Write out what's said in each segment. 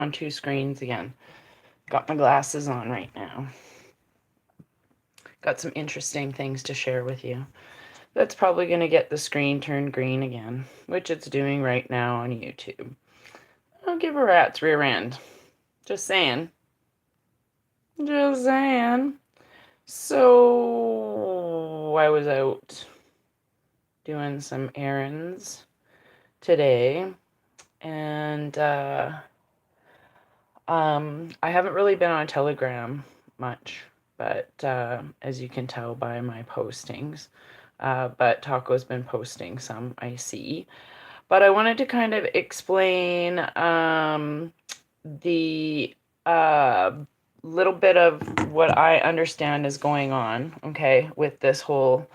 on two screens again. Got my glasses on right now. Got some interesting things to share with you. That's probably going to get the screen turned green again, which it's doing right now on YouTube. I'll give a rat's rear end. Just saying. Just saying. So, I was out doing some errands today, and I haven't really been on Telegram much, but as you can tell by my postings, but Taco's been posting some, I see. But I wanted to kind of explain the little bit of what I understand is going on, okay, with this whole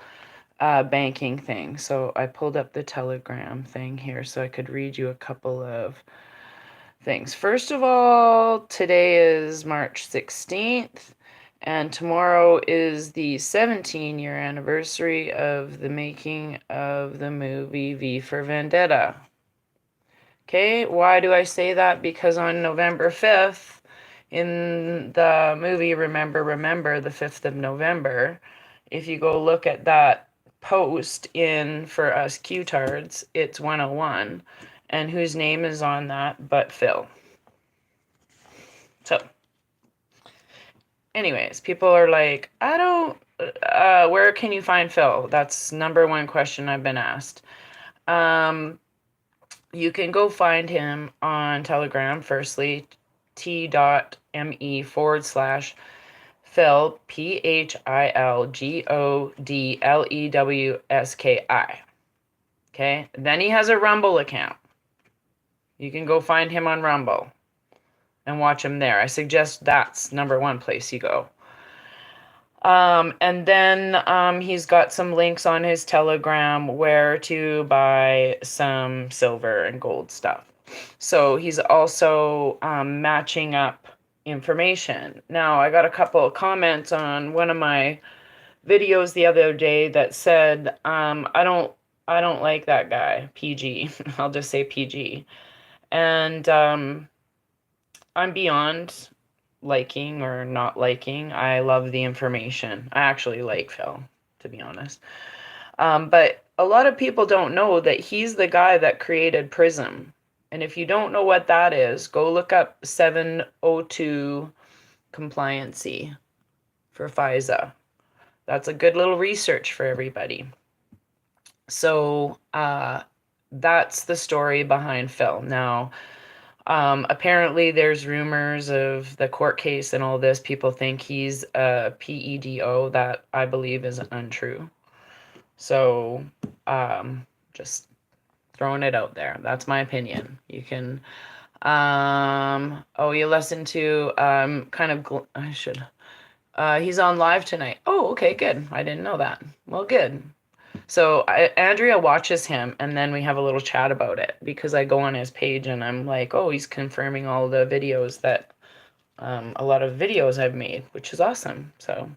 banking thing. So I pulled up the Telegram thing here so I could read you a couple of things. First of all, today is March 16th, and tomorrow is the 17-year anniversary of the making of the movie V for Vendetta. Okay, why do I say that? Because on November 5th, in the movie Remember, the 5th of November, if you go look at that post in for us Q-tards, it's 101. And whose name is on that but Phil? So, anyways, people are like, I don't, where can you find Phil? That's number one question I've been asked. You can go find him on Telegram, firstly, t.me/Phil, PHILGODLEWSKI. Okay, then he has a Rumble account. You can go find him on Rumble and watch him there. I suggest that's number one place you go. And then he's got some links on his Telegram where to buy some silver and gold stuff. So he's also matching up information. Now, I got a couple of comments on one of my videos the other day that said, I don't like that guy, PG. I'll just say PG. And I'm beyond liking or not liking. I love the information. I actually like Phil, to be honest. But a lot of people don't know that he's the guy that created Prism. And if you don't know what that is, go look up 702 compliancy for FISA. That's a good little research for everybody. So that's the story behind Phil. Now, apparently there's rumors of the court case and all this. People think he's a PEDO. That I believe is untrue. So just throwing it out there. That's my opinion. You can, you listen to I should, he's on live tonight. Oh, okay, good. I didn't know that. Well, good. So Andrea watches him, and then we have a little chat about it because I go on his page and I'm like, oh, he's confirming all the videos that, a lot of videos I've made, which is awesome. So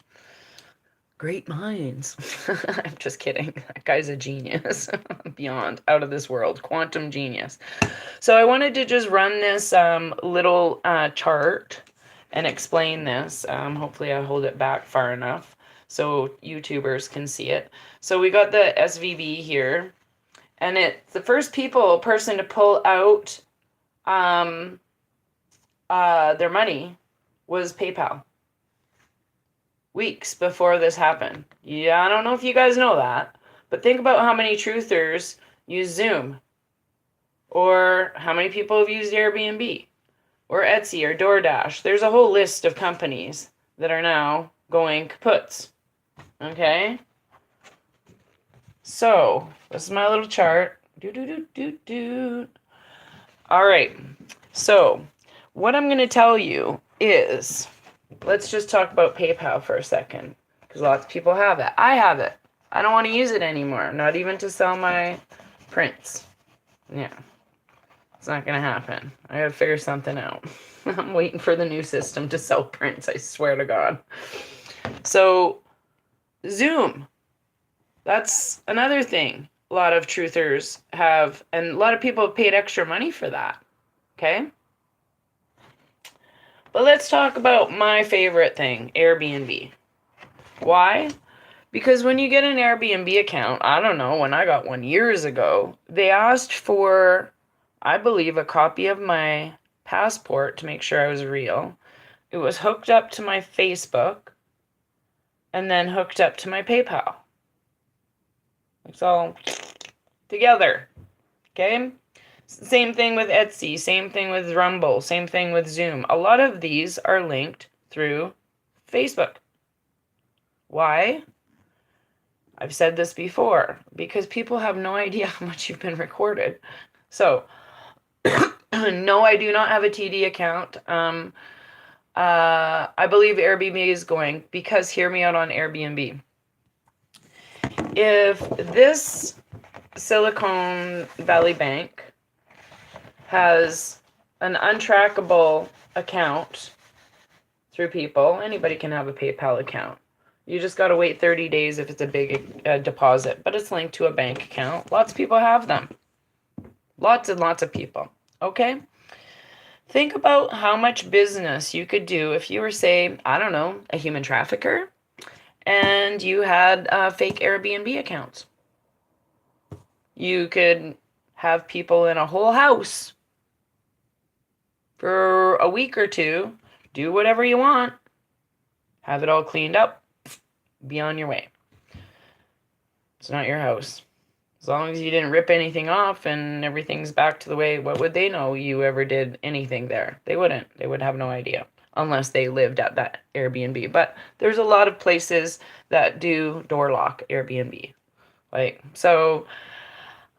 great minds. I'm just kidding. That guy's a genius. Beyond, out of this world, quantum genius. So I wanted to just run this little chart and explain this. Hopefully I hold it back far enough so YouTubers can see it. So we got the SVB here, and it's the first person to pull out their money was PayPal. Weeks before this happened. Yeah, I don't know if you guys know that, but think about how many truthers use Zoom, or how many people have used Airbnb, or Etsy, or DoorDash. There's a whole list of companies that are now going kaputs. Okay? So, this is my little chart. All right. So, what I'm going to tell you is, let's just talk about PayPal for a second, because lots of people have it. I have it. I don't want to use it anymore, not even to sell my prints. Yeah. It's not going to happen. I got to figure something out. I'm waiting for the new system to sell prints, I swear to God. So, Zoom. That's another thing a lot of truthers have, and a lot of people have paid extra money for that. Okay? But let's talk about my favorite thing, Airbnb. Why? Because when you get an Airbnb account, I don't know, when I got one years ago, they asked for, I believe, a copy of my passport to make sure I was real. It was hooked up to my Facebook and then hooked up to my PayPal. It's all together. Okay? Same thing with Etsy, same thing with Rumble, same thing with Zoom. A lot of these are linked through Facebook. Why? I've said this before, because people have no idea how much you've been recorded. So, no, I do not have a TD account. I believe Airbnb is going, because hear me out on Airbnb. If this Silicon Valley Bank has an untrackable account through people, anybody can have a PayPal account. You just got to wait 30 days if it's a big deposit, but it's linked to a bank account. Lots of people have them. Lots and lots of people. Okay? Think about how much business you could do if you were, say, I don't know, a human trafficker, and you had fake Airbnb accounts. You could have people in a whole house for a week or two, do whatever you want, have it all cleaned up, be on your way. It's not your house. As long as you didn't rip anything off and everything's back to the way, what would they know you ever did anything there? They wouldn't. They would have no idea unless they lived at that Airbnb. But there's a lot of places that do door lock Airbnb. So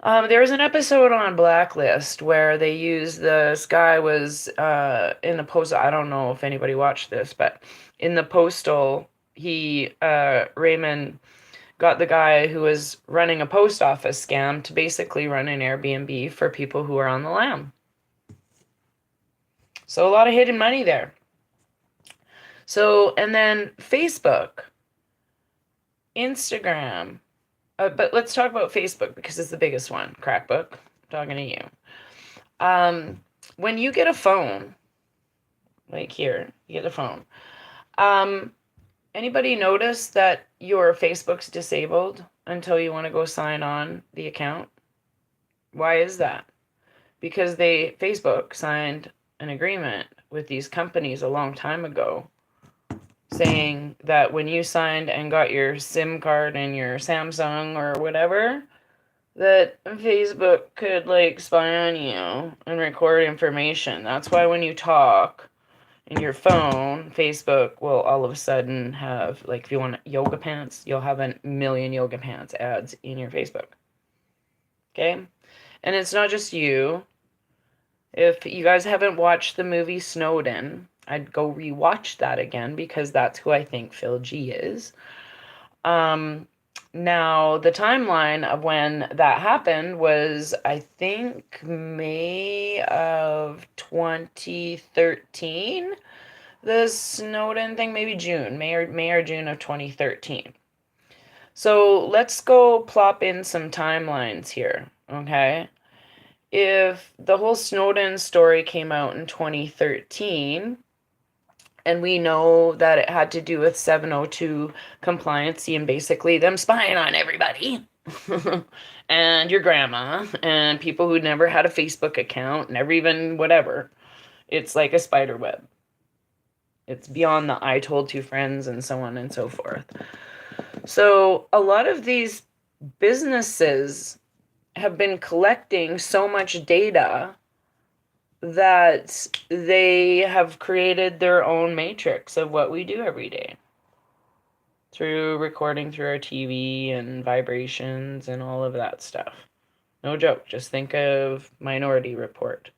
there was an episode on Blacklist where they used, this guy was in the post, I don't know if anybody watched this, but in the postal, Raymond got the guy who was running a post office scam to basically run an Airbnb for people who are on the lam. So a lot of hidden money there. So, and then Facebook, Instagram, but let's talk about Facebook because it's the biggest one. Crackbook, I'm talking to you. When you get a phone, like here, you get a phone. Anybody notice that your Facebook's disabled until you want to go sign on the account? Why is that? Because Facebook signed an agreement with these companies a long time ago saying that when you signed and got your SIM card and your Samsung or whatever, that Facebook could spy on you and record information. That's why when you talk in your phone, Facebook will all of a sudden have, if you want yoga pants, you'll have 1 million yoga pants ads in your Facebook. Okay? And it's not just you. If you guys haven't watched the movie Snowden, I'd go rewatch that again because that's who I think Phil G is. Now, the timeline of when that happened was, I think, May of 2013. The Snowden thing, maybe June, May or June of 2013. So let's go plop in some timelines here, okay? If the whole Snowden story came out in 2013, and we know that it had to do with 702 compliancy and basically them spying on everybody and your grandma and people who never had a Facebook account, never even whatever. It's like a spider web. It's beyond the I told two friends and so on and so forth. So a lot of these businesses have been collecting so much data that they have created their own matrix of what we do every day through recording through our TV and vibrations and all of that stuff. No joke. Just think of Minority Report,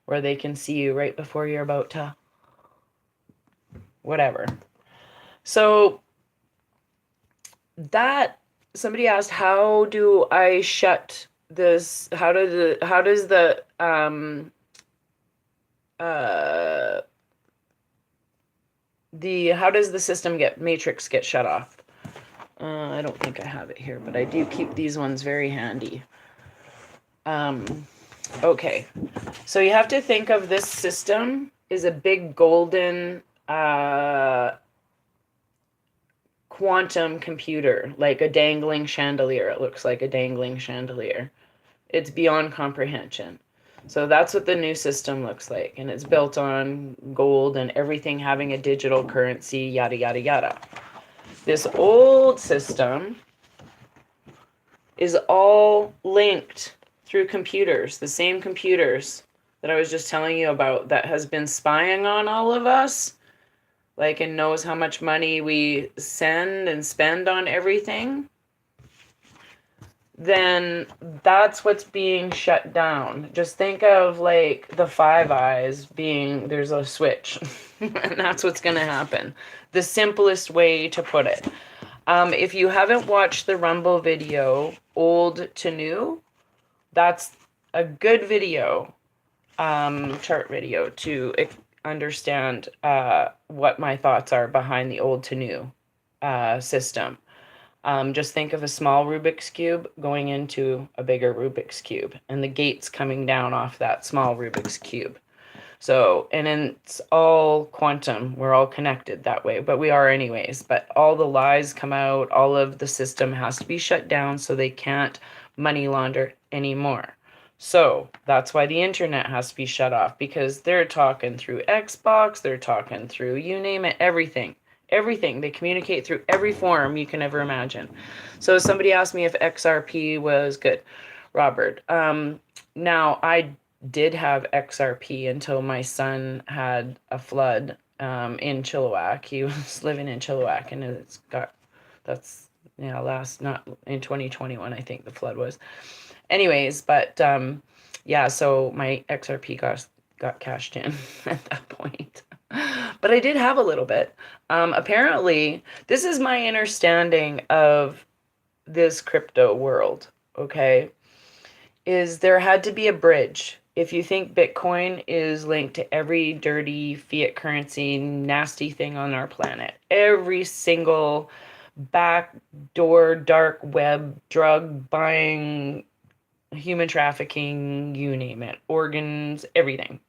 where they can see you right before you're about to whatever. So that, somebody asked, how do I shut this? How does the system matrix get shut off? I don't think I have it here, but I do keep these ones very handy. Okay, so you have to think of this system is a big golden quantum computer, like a dangling chandelier. It looks like a dangling chandelier. It's beyond comprehension. So that's what the new system looks like. And it's built on gold and everything having a digital currency, yada, yada, yada. This old system is all linked through computers, the same computers that I was just telling you about that has been spying on all of us, like, and knows how much money we send and spend on everything. Then that's what's being shut down. Just think of like the Five Eyes being, there's a switch, and that's what's going to happen. The simplest way to put it. If you haven't watched the Rumble video, Old to New, that's a good video, chart video to understand what my thoughts are behind the Old to New system. Just think of a small Rubik's Cube going into a bigger Rubik's Cube and the gates coming down off that small Rubik's Cube. So, and then it's all quantum. We're all connected that way, but we are anyways. But all the lies come out, all of the system has to be shut down so they can't money launder anymore. So that's why the internet has to be shut off, because they're talking through Xbox, they're talking through, you name it, everything. Everything. They communicate through every form you can ever imagine. So somebody asked me if XRP was good. Robert, now I did have XRP until my son had a flood in Chilliwack. He was living in Chilliwack, and that's not in 2021, I think the flood was. Anyways, but yeah, so my XRP got cashed in at that point. But I did have a little bit. Apparently, this is my understanding of this crypto world, okay? Is there had to be a bridge. If you think Bitcoin is linked to every dirty fiat currency, nasty thing on our planet, every single backdoor, dark web, drug buying, human trafficking, you name it, organs, everything.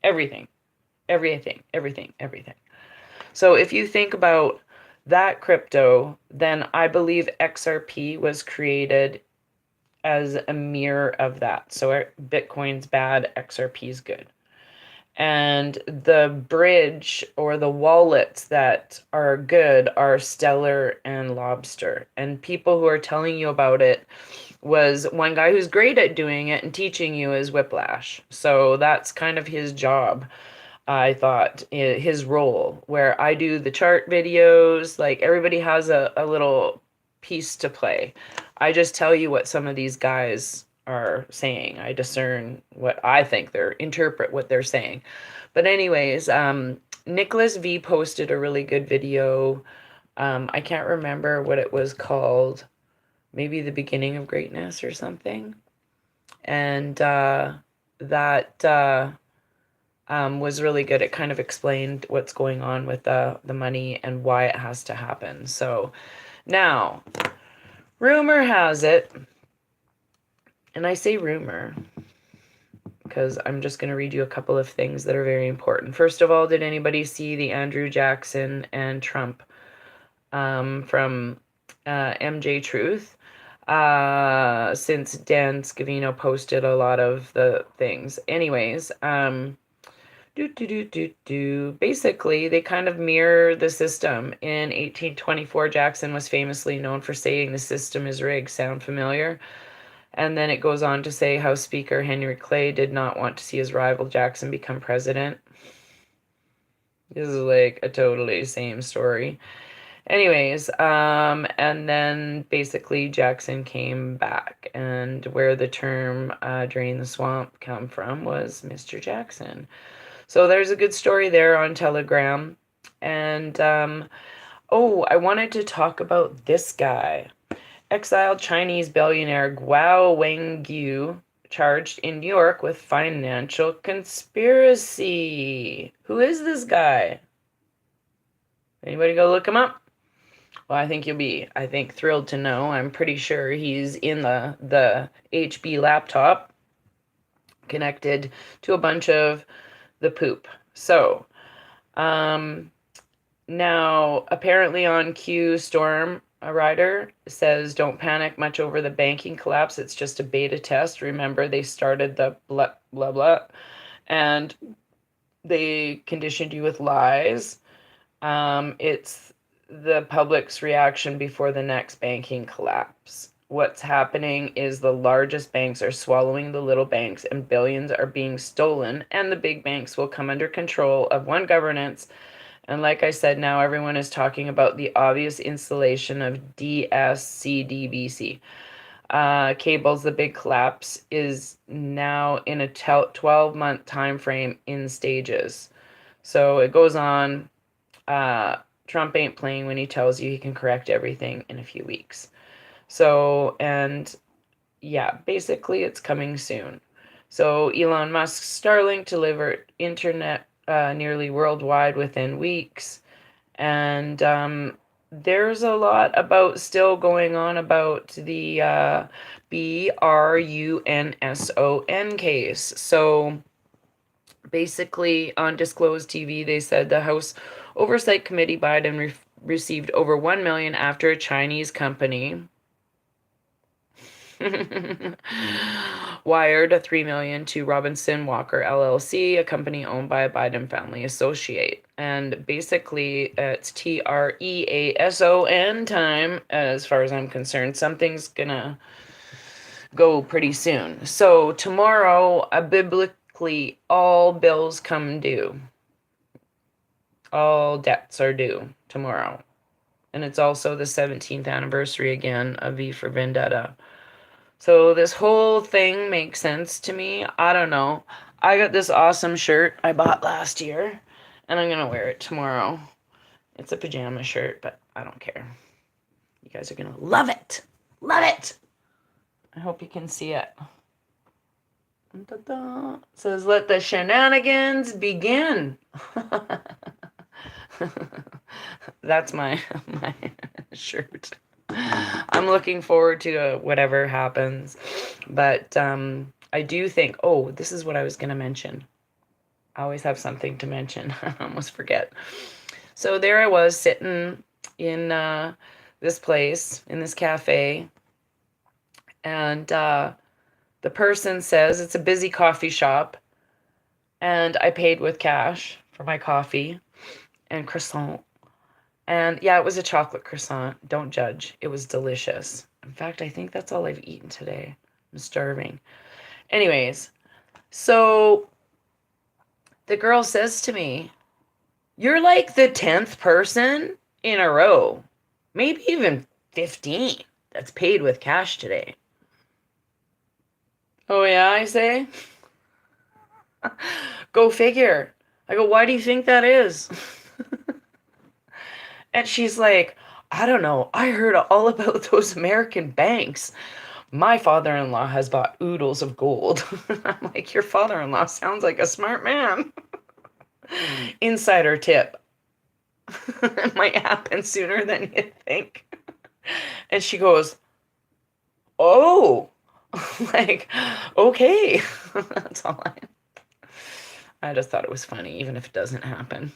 So if you think about that crypto, then I believe XRP was created as a mirror of that. So Bitcoin's bad, XRP's good. And the bridge or the wallets that are good are Stellar and Lobster. And people who are telling you about it, was one guy who's great at doing it and teaching you is Whiplash. So that's kind of his job. I thought his role, where I do the chart videos, like everybody has a little piece to play. I just tell you what some of these guys are saying. I discern what I think interpret what they're saying. But anyways, Nicholas V posted a really good video. I can't remember what it was called. Maybe The Beginning of Greatness or something. And that was really good. It kind of explained what's going on with the money and why it has to happen. So now, rumor has it, and I say rumor because I'm just going to read you a couple of things that are very important. First of all, did anybody see the Andrew Jackson and Trump from MJ Truth? Since Dan Scavino posted a lot of the things. Anyways, basically, they kind of mirror the system. In 1824, Jackson was famously known for saying the system is rigged. Sound familiar? And then it goes on to say how Speaker Henry Clay did not want to see his rival Jackson become president. This is like a totally same story. Anyways, and then basically Jackson came back, and where the term drain the swamp come from was Mr. Jackson. So there's a good story there on Telegram. And, I wanted to talk about this guy. Exiled Chinese billionaire Guo Wengyu charged in New York with financial conspiracy. Who is this guy? Anybody go look him up? Well, I think you'll be, thrilled to know. I'm pretty sure he's in the HB laptop connected to a bunch of the poop. So, Um, Now, apparently on Q, Storm, a writer, says don't panic much over the banking collapse. It's just a beta test. Remember, they started the blah, blah, blah, and they conditioned you with lies. It's the public's reaction before the next banking collapse. What's happening is the largest banks are swallowing the little banks, and billions are being stolen, and the big banks will come under control of one governance. And like I said, now everyone is talking about the obvious installation of DSCDBC. Cables, the big collapse is now in a 12-month time frame in stages. So it goes on. Trump ain't playing when he tells you he can correct everything in a few weeks. So, and yeah, basically it's coming soon. So Elon Musk's Starlink delivered internet nearly worldwide within weeks. And there's a lot about still going on about the BRUNSON case. So basically, on disclosed TV, they said the House Oversight Committee Biden received over 1 million after a Chinese company wired 3 million to Robinson Walker LLC, a company owned by a Biden family associate. And basically, it's TREASON time, as far as I'm concerned. Something's gonna go pretty soon. So tomorrow, biblically, all bills come due. All debts are due tomorrow. And it's also the 17th anniversary again of V for Vendetta. So this whole thing makes sense to me. I don't know. I got this awesome shirt I bought last year, and I'm going to wear it tomorrow. It's a pajama shirt, but I don't care. You guys are going to love it. Love it. I hope you can see it. Da-da. It says, let the shenanigans begin. That's my shirt. I'm looking forward to whatever happens. But I do think, oh, this is what I was going to mention. I always have something to mention. I almost forget. So there I was sitting in this place, in this cafe. And the person says it's a busy coffee shop. And I paid with cash for my coffee and croissant. And yeah, it was a chocolate croissant. Don't judge. It was delicious. In fact, I think that's all I've eaten today. I'm starving. Anyways, so the girl says to me, you're like the 10th person in a row, maybe even 15, that's paid with cash today. Oh yeah, I say? Go figure. I go, why do you think that is? And she's like, I don't know. I heard all about those American banks. My father-in-law has bought oodles of gold. I'm like, your father-in-law sounds like a smart man. Insider tip. It might happen sooner than you think. And she goes, oh, like, okay. That's all I just thought it was funny, even if it doesn't happen.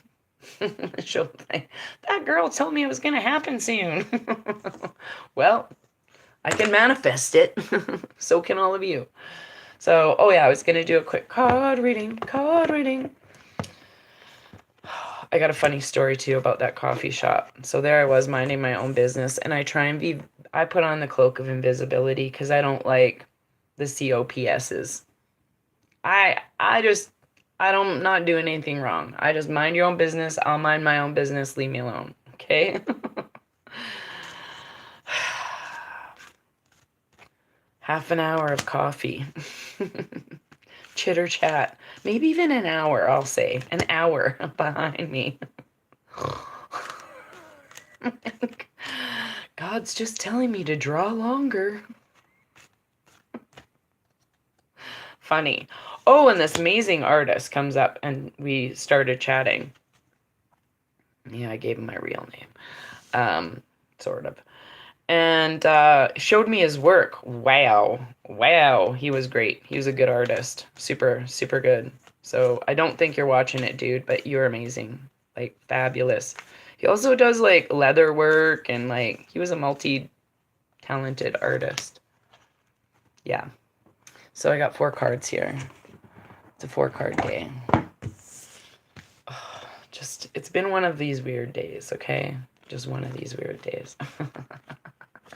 She'll think, that girl told me it was going to happen soon. Well, I can manifest it. So can all of you. So, oh yeah, I was going to do a quick card reading. I got a funny story too about that coffee shop. So there I was minding my own business, and I put on the cloak of invisibility because I don't like the COPSs. I'm not doing anything wrong. I just mind your own business. I'll mind my own business. Leave me alone. Okay? Half an hour of coffee. Chitter chat. Maybe even an hour, I'll say. An hour behind me. God's just telling me to draw longer. Funny. Oh, and this amazing artist comes up and we started chatting. Yeah, I gave him my real name. Sort of. And showed me his work. Wow. He was great. He was a good artist. Super, super good. So I don't think you're watching it, dude, but you're amazing. like fabulous. He also does like leather work and like he was a multi-talented artist. Yeah. So I got 4 cards here. It's a 4-card day. Oh, just it's been one of these weird days, okay? Just one of these weird days.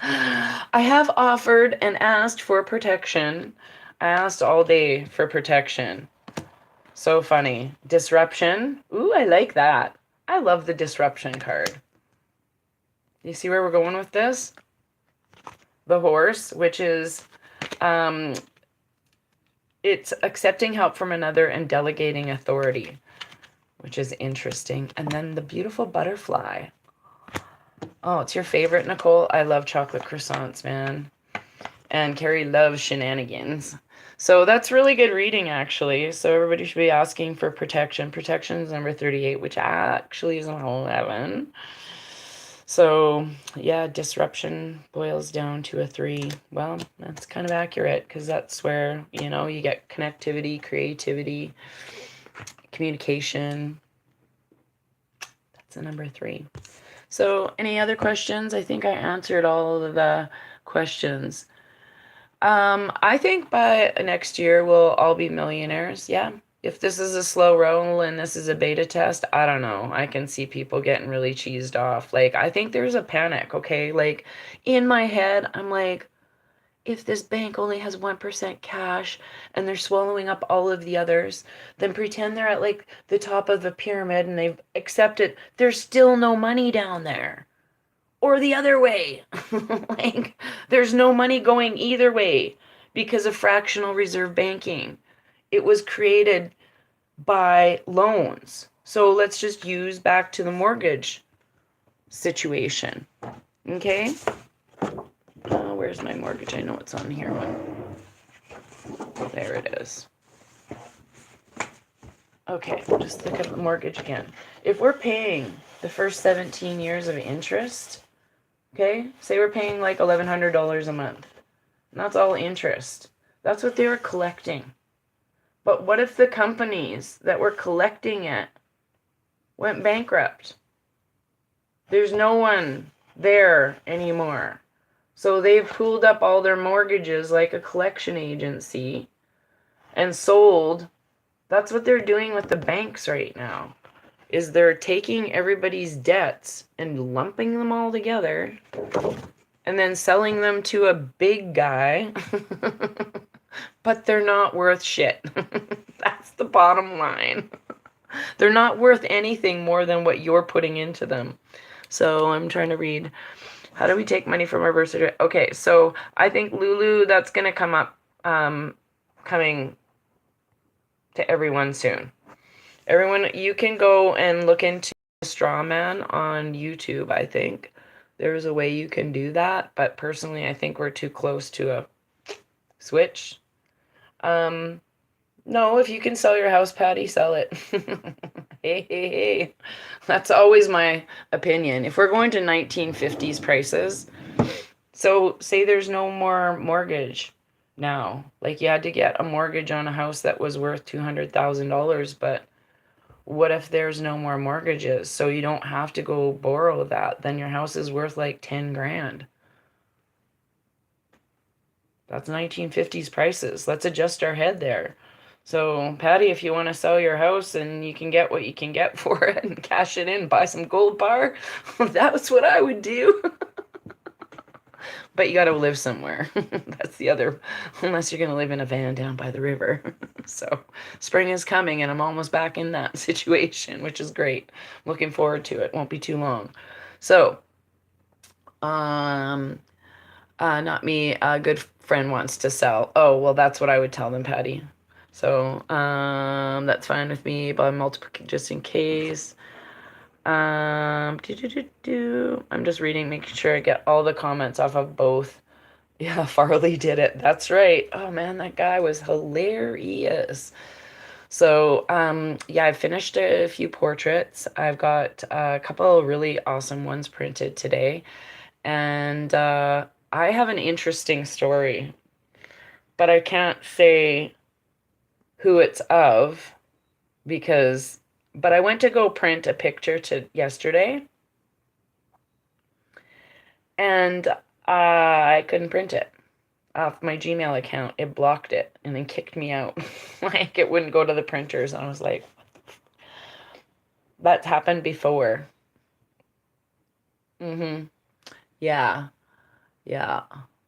I have offered and asked for protection. I asked all day for protection. So funny. Disruption. Ooh, I like that. I love the disruption card. You see where we're going with this? The horse, which is it's accepting help from another and delegating authority, which is interesting. And then the beautiful butterfly. Oh, it's your favorite, Nicole? I love chocolate croissants, man. And Carrie loves shenanigans. So that's really good reading, actually. So everybody should be asking for protection. Protection is number 38, which actually is an 11. So, yeah, disruption boils down to a 3. Well, that's kind of accurate because that's where, you know, you get connectivity, creativity, communication. That's a number 3. So, any other questions? I think I answered all of the questions. I think by next year we'll all be millionaires. Yeah. If this is a slow roll and this is a beta test, I don't know. I can see people getting really cheesed off. Like, I think there's a panic, okay? Like, in my head, I'm like, if this bank only has 1% cash and they're swallowing up all of the others, then pretend they're at like the top of the pyramid and they've accepted there's still no money down there. Or the other way. Like, there's no money going either way because of fractional reserve banking. It was created by loans. So let's just use back to the mortgage situation. Okay? Where's my mortgage? I know it's on here. There it is. Okay, just look at the mortgage again. If we're paying the first 17 years of interest, okay, say we're paying like $1,100 a month, and that's all interest. That's what they were collecting. But what if the companies that were collecting it went bankrupt? There's no one there anymore. So they've pooled up all their mortgages like a collection agency and sold. That's what they're doing with the banks right now, is they're taking everybody's debts and lumping them all together and then selling them to a big guy, but they're not worth shit. That's the bottom line. They're not worth anything more than what you're putting into them. So I'm trying to read. How do we take money from our birth certificate? Okay, so I think Lulu, that's going to come up, coming to everyone soon. Everyone, you can go and look into Straw Man on YouTube, I think. There's a way you can do that, but personally, I think we're too close to a switch. No, if you can sell your house, Patty, sell it. Hey. That's always my opinion. If we're going to 1950s prices, so say there's no more mortgage now. Like, you had to get a mortgage on a house that was worth $200,000, but what if there's no more mortgages? So you don't have to go borrow that. Then your house is worth like 10 grand. That's 1950s prices. Let's adjust our head there. So, Patty, if you want to sell your house and you can get what you can get for it and cash it in, buy some gold bar, that's what I would do. But you got to live somewhere. That's the other, unless you're going to live in a van down by the river. So, spring is coming and I'm almost back in that situation, which is great. Looking forward to it. Won't be too long. So, not me. A good friend wants to sell. Oh, well, that's what I would tell them, Patty. So, that's fine with me, but multiple just in case. I'm just reading, making sure I get all the comments off of both. Yeah, Farley did it. That's right. Oh man, that guy was hilarious. So, yeah, I finished a few portraits. I've got a couple of really awesome ones printed today. And I have an interesting story, but I can't say who it's of because But I went to go print a picture to yesterday, and I couldn't print it off my Gmail account. It blocked it and then kicked me out. Like it wouldn't go to the printers. And I was like, that's happened before. Mm-hmm. Yeah. Yeah.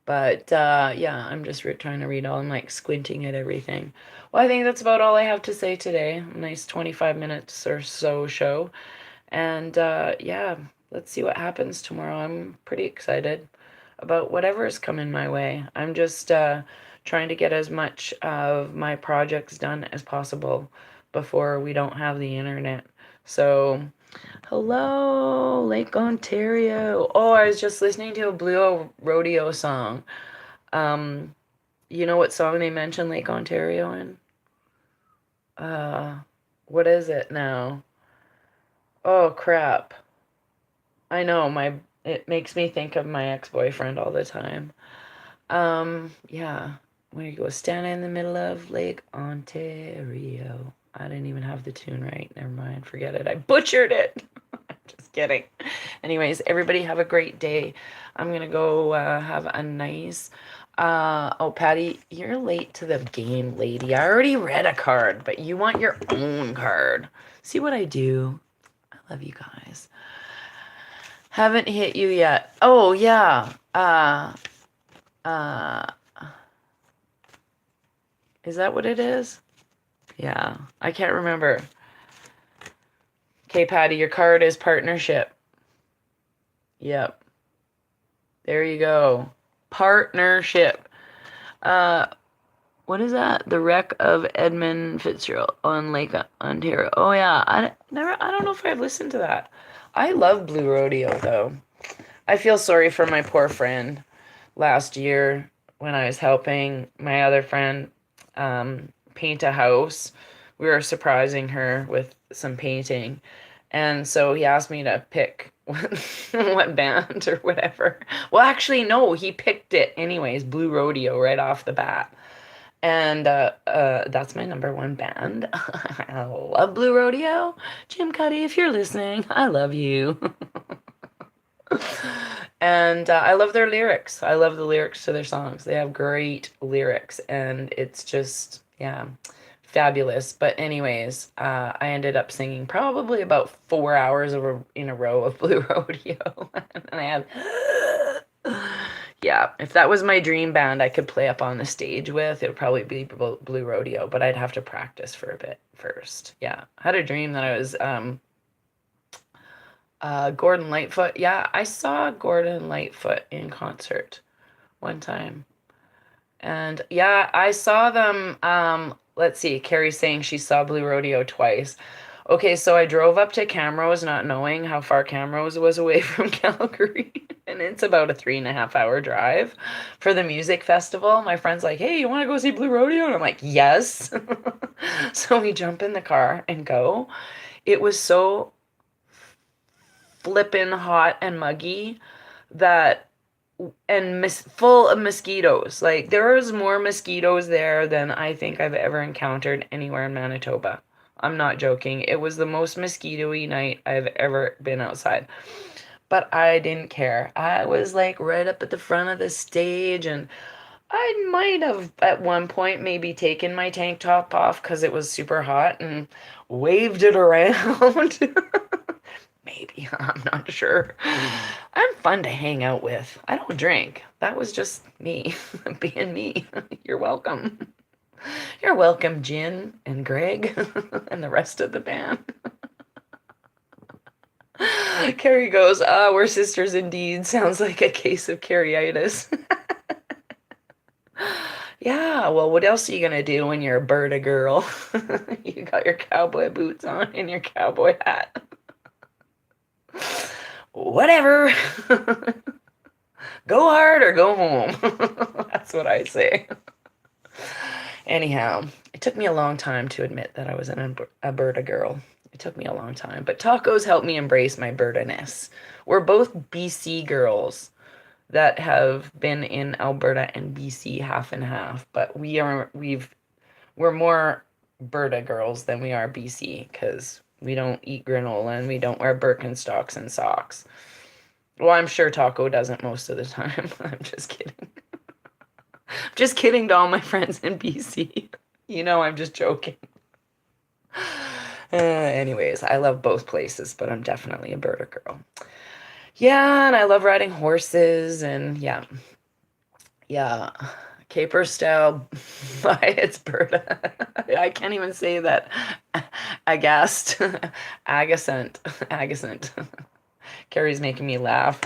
But yeah, I'm just trying to read all. I'm like squinting at everything. Well, I think that's about all I have to say today. A nice 25 minutes or so show. And yeah, let's see what happens tomorrow. I'm pretty excited about whatever is coming my way. I'm just trying to get as much of my projects done as possible before we don't have the internet. So, hello, Lake Ontario. Oh, I was just listening to a Blue Rodeo song. Um, you know what song they mentioned Lake Ontario in? Uh, what is it now? Oh, crap. I know, it makes me think of my ex-boyfriend all the time. Yeah. Where you go, standing in the middle of Lake Ontario. I didn't even have the tune right. Never mind, forget it. I butchered it. Just kidding. Anyways, everybody have a great day. I'm gonna go have a nice. Oh, Patty, you're late to the game, lady. I already read a card, but you want your own card. See what I do? I love you guys. Haven't hit you yet. Oh, yeah. Uh, is that what it is? Yeah, I can't remember. Okay, Patty, your card is partnership. Yep. There you go. Partnership. Uh, what is that? The wreck of Edmund Fitzgerald on Lake Ontario. Oh yeah, I don't know if I've listened to that. I love Blue Rodeo though. I feel sorry for my poor friend last year when I was helping my other friend paint a house. We were surprising her with some painting. And so he asked me to pick what band or whatever. Well, actually, no, he picked it anyways, Blue Rodeo right off the bat. And that's my number one band. I love Blue Rodeo. Jim Cuddy, if you're listening, I love you. And I love their lyrics. I love the lyrics to their songs. They have great lyrics, and it's just, yeah, fabulous. But anyways, I ended up singing probably about 4 hours in a row of Blue Rodeo, and I have, yeah, if that was my dream band I could play up on the stage with, it would probably be Blue Rodeo, but I'd have to practice for a bit first. Yeah, I had a dream that I was Gordon Lightfoot. Yeah, I saw Gordon Lightfoot in concert one time. And yeah, I saw them. Let's see, Carrie's saying she saw Blue Rodeo twice. Okay, so I drove up to Camrose not knowing how far Camrose was away from Calgary. And it's about a 3.5 hour drive for the music festival. My friend's like, hey, you want to go see Blue Rodeo? And I'm like, yes. So we jump in the car and go. It was so flippin' hot and muggy that and full of mosquitoes. Like there was more mosquitoes there than I think I've ever encountered anywhere in Manitoba. I'm not joking. It was the most mosquito-y night I've ever been outside. But I didn't care. I was like right up at the front of the stage, and I might have at one point maybe taken my tank top off because it was super hot and waved it around. Maybe. I'm not sure. I'm fun to hang out with. I don't drink. That was just me being me. You're welcome. You're welcome, Jen and Greg and the rest of the band. Carrie goes, ah, we're sisters indeed. Sounds like a case of carryitis. Yeah, well, what else are you gonna do when you're a Berta girl? You got your cowboy boots on and your cowboy hat. Whatever. Go hard or go home. That's what I say. Anyhow, it took me a long time to admit that I was an Alberta girl. It took me a long time, but tacos helped me embrace my Berta-ness. We're both BC girls that have been in Alberta and BC half and half, but we're more Berta girls than we are BC because We don't eat granola and we don't wear Birkenstocks and socks. Well, I'm sure Taco doesn't most of the time. I'm just kidding. Just kidding to all my friends in BC. You know, I'm just joking. Anyways, I love both places, but I'm definitely a Berta girl. Yeah, and I love riding horses and yeah. Yeah. Caper style by its Berta. I can't even say that. Agast. Agacent. Agacent. Carrie's making me laugh.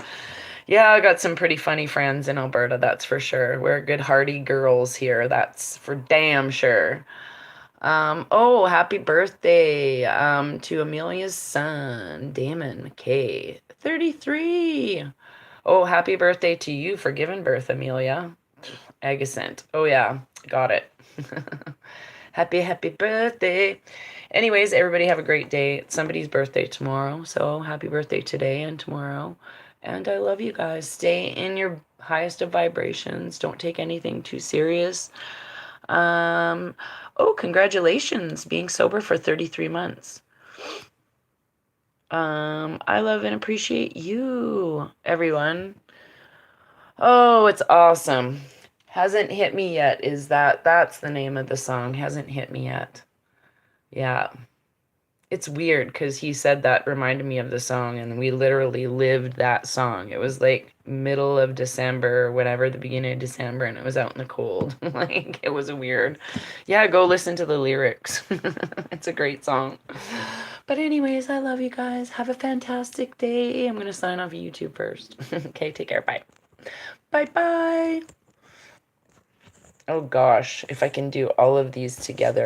Yeah, I got some pretty funny friends in Alberta, that's for sure. We're good hearty girls here, that's for damn sure. Oh, happy birthday to Amelia's son, Damon McKay, 33. Oh, happy birthday to you for giving birth, Amelia. Agacent. Oh yeah, got it. Happy birthday. Anyways, everybody have a great day. It's somebody's birthday tomorrow, so happy birthday today and tomorrow. And I love you guys. Stay in your highest of vibrations. Don't take anything too serious. Oh, congratulations, being sober for 33 months. I love and appreciate you, everyone. Oh, it's awesome. Hasn't hit me yet is that's the name of the song. Hasn't hit me yet. Yeah. It's weird because he said that reminded me of the song and we literally lived that song. It was like middle of December, whatever, the beginning of December, and it was out in the cold. Like it was weird. Yeah, go listen to the lyrics. It's a great song. But anyways, I love you guys. Have a fantastic day. I'm gonna sign off YouTube first. Okay, take care. Bye. Bye bye. Oh gosh, if I can do all of these together.